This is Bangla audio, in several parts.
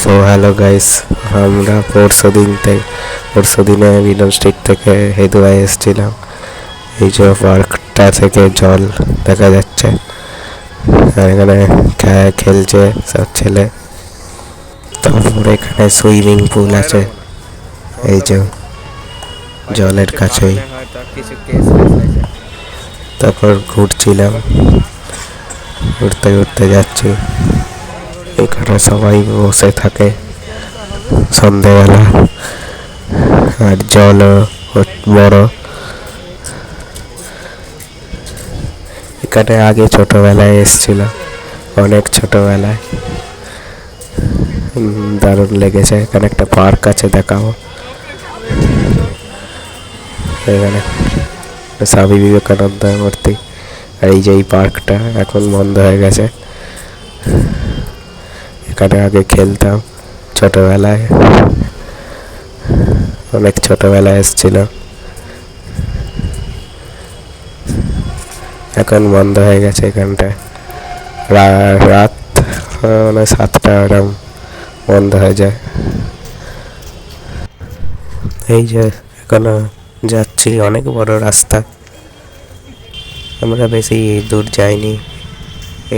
সো হ্যালো গাইস, আমরা পরশু দিনে মিলন স্ট্রিট থেকে হেদুয়ায় এসেছিলাম। এই যে পার্কটা থেকে জল দেখা যাচ্ছে, আর এখানে খেলছে সব ছেলে। তারপর এখানে সুইমিং পুল আছে, এই যে জলের কাছেই। তারপর ঘুরছিলাম, ঘুরতে ঘুরতে যাচ্ছি। এখানে সবাই বসে থাকে সন্ধেবেলা, আর জলও বড়। এখানে আগে ছোটবেলায় এসেছিল, অনেক ছোটবেলায়। দারুণ লেগেছে। এখানে একটা পার্ক আছে, দেখাবো। এখানে স্বামী বিবেকানন্দ মূর্তি। আর এই যে এই পার্কটা এখন বন্ধ হয়ে গেছে। এখানে আগে খেলতাম ছোটবেলায়, অনেক ছোটবেলায় এসেছিল। এখন বন্ধ হয়ে গেছে এখানটায়। রাত মানে 7টা এরকম বন্ধ হয়ে যায়। এই যে এখনো যাচ্ছি, অনেক বড় রাস্তা। আমরা বেশি দূর যাইনি,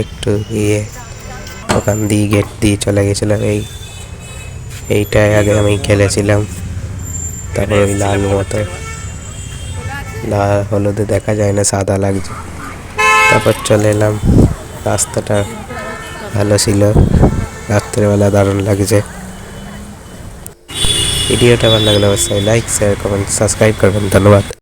একটু গিয়ে ওখান দিয়ে গেট দিয়ে চলে গেছিলাম। এইটাই আগে আমি খেলেছিলাম। তারপর ওই লাল মতো, লাল হলুদে দেখা যায় না, সাদা লাগছে। তারপর চলে এলাম। রাস্তাটা ভালো ছিল, রাত্রেবেলা দারুণ লাগছে। ভিডিওটা ভালো লাগলে অবশ্যই লাইক, শেয়ার, কমেন্ট, সাবস্ক্রাইব করবেন। ধন্যবাদ।